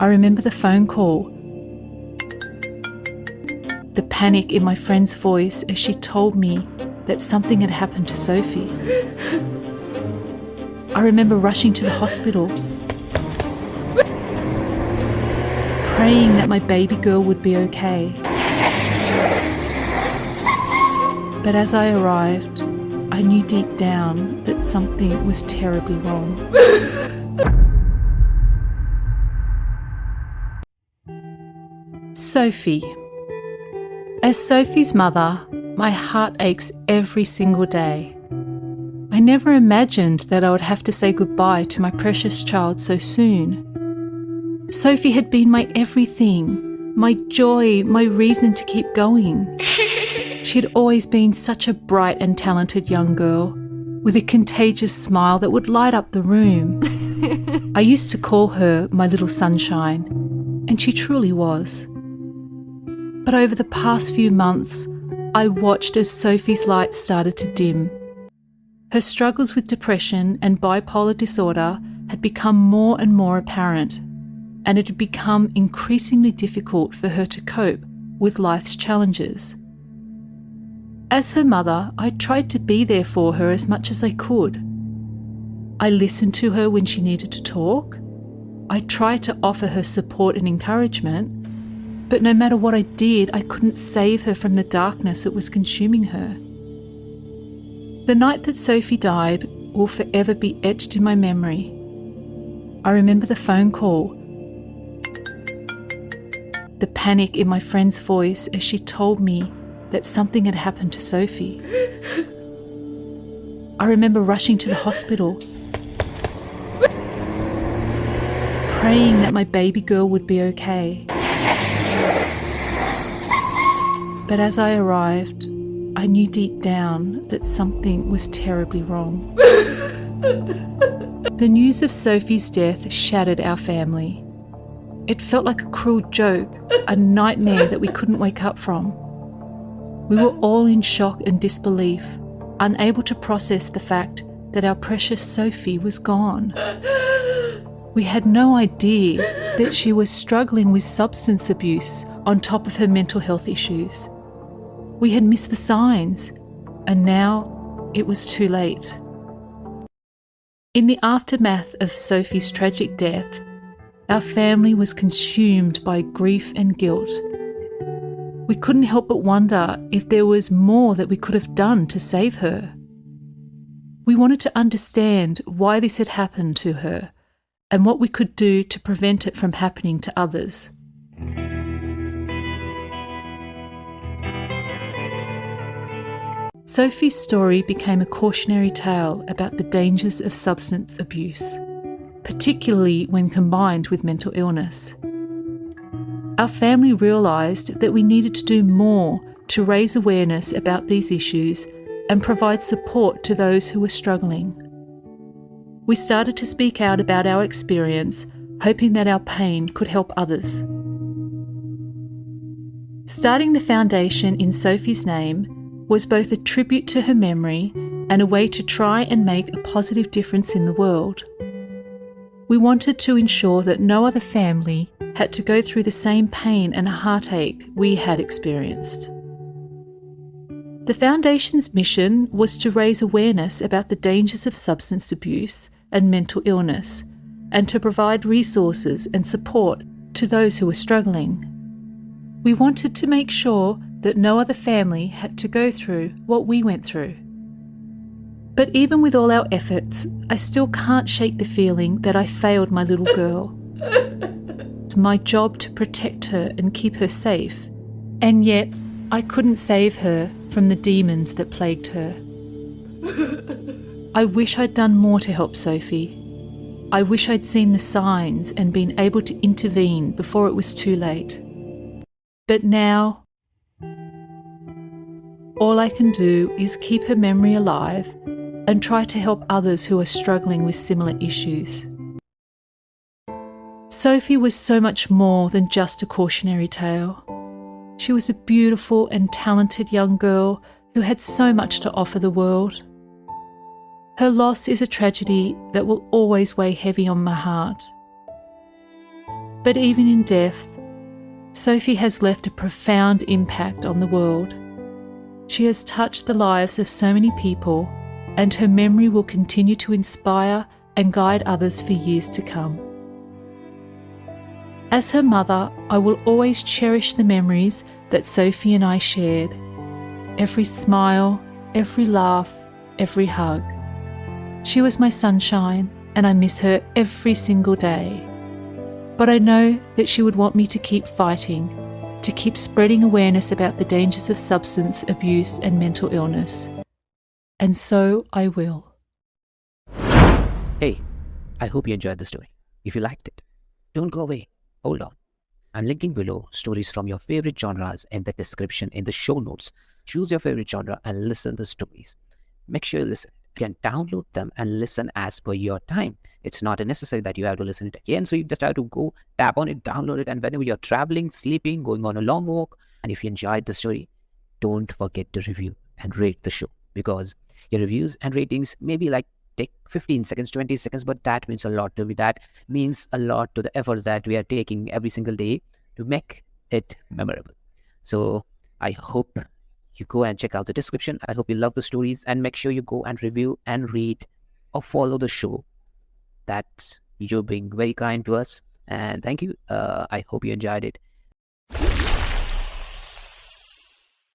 I remember the phone call, the panic in my friend's voice as she told me that something had happened to Sophie. I remember rushing to the hospital, praying that my baby girl would be okay. But as I arrived, I knew deep down that something was terribly wrong. Sophie. As Sophie's mother, my heart aches every single day. I never imagined that I would have to say goodbye to my precious child so soon. Sophie had been my everything, my joy, my reason to keep going. She had always been such a bright and talented young girl, with a contagious smile that would light up the room. I used to call her my little sunshine, and she truly was. But over the past few months, I watched as Sophie's light started to dim. Her struggles with depression and bipolar disorder had become more and more apparent, and it had become increasingly difficult for her to cope with life's challenges. As her mother, I tried to be there for her as much as I could. I listened to her when she needed to talk. I tried to offer her support and encouragement, but no matter what I did, I couldn't save her from the darkness that was consuming her. The night that Sophie died will forever be etched in my memory. I remember the phone call, the panic in my friend's voice as she told me that something had happened to Sophie. I remember rushing to the hospital, praying that my baby girl would be okay. But as I arrived, I knew deep down that something was terribly wrong. The news of Sophie's death shattered our family. It felt like a cruel joke, a nightmare that we couldn't wake up from. We were all in shock and disbelief, unable to process the fact that our precious Sophie was gone. We had no idea that she was struggling with substance abuse on top of her mental health issues. We had missed the signs, and now it was too late. In the aftermath of Sophie's tragic death, our family was consumed by grief and guilt. We couldn't help but wonder if there was more that we could have done to save her. We wanted to understand why this had happened to her and what we could do to prevent it from happening to others. Sophie's story became a cautionary tale about the dangers of substance abuse, particularly when combined with mental illness. Our family realised that we needed to do more to raise awareness about these issues and provide support to those who were struggling. We started to speak out about our experience, hoping that our pain could help others. Starting the foundation in Sophie's name was both a tribute to her memory and a way to try and make a positive difference in the world. We wanted to ensure that no other family had to go through the same pain and heartache we had experienced. The Foundation's mission was to raise awareness about the dangers of substance abuse and mental illness, and to provide resources and support to those who were struggling. We wanted to make sure that no other family had to go through what we went through. But even with all our efforts, I still can't shake the feeling that I failed my little girl. It's my job to protect her and keep her safe, and yet I couldn't save her from the demons that plagued her. I wish I'd done more to help Sophie. I wish I'd seen the signs and been able to intervene before it was too late. But now, all I can do is keep her memory alive and try to help others who are struggling with similar issues. Sophie was so much more than just a cautionary tale. She was a beautiful and talented young girl who had so much to offer the world. Her loss is a tragedy that will always weigh heavy on my heart. But even in death, Sophie has left a profound impact on the world. She has touched the lives of so many people, and her memory will continue to inspire and guide others for years to come. As her mother, I will always cherish the memories that Sophie and I shared. Every smile, every laugh, every hug. She was my sunshine, and I miss her every single day. But I know that she would want me to keep fighting, to keep spreading awareness about the dangers of substance abuse and mental illness. And so I will. Hey, I hope you enjoyed the story. If you liked it, don't go away. Hold on. I'm linking below stories from your favorite genres in the description in the show notes. Choose your favorite genre and listen to the stories. Make sure you listen. You can download them and listen as per your time. It's not necessary that you have to listen it again. So you just have to go tap on it, download it, and whenever you're traveling, sleeping, going on a long walk, and if you enjoyed the story, don't forget to review and rate the show, because your reviews and ratings may be like take 15 seconds, 20 seconds, but that means a lot to me. That means a lot to the efforts that we are taking every single day to make it memorable. So I hope you go and check out the description. I hope you love the stories, and make sure you go and review and read or follow the show. That's you're being very kind to us, and thank you. I hope you enjoyed it.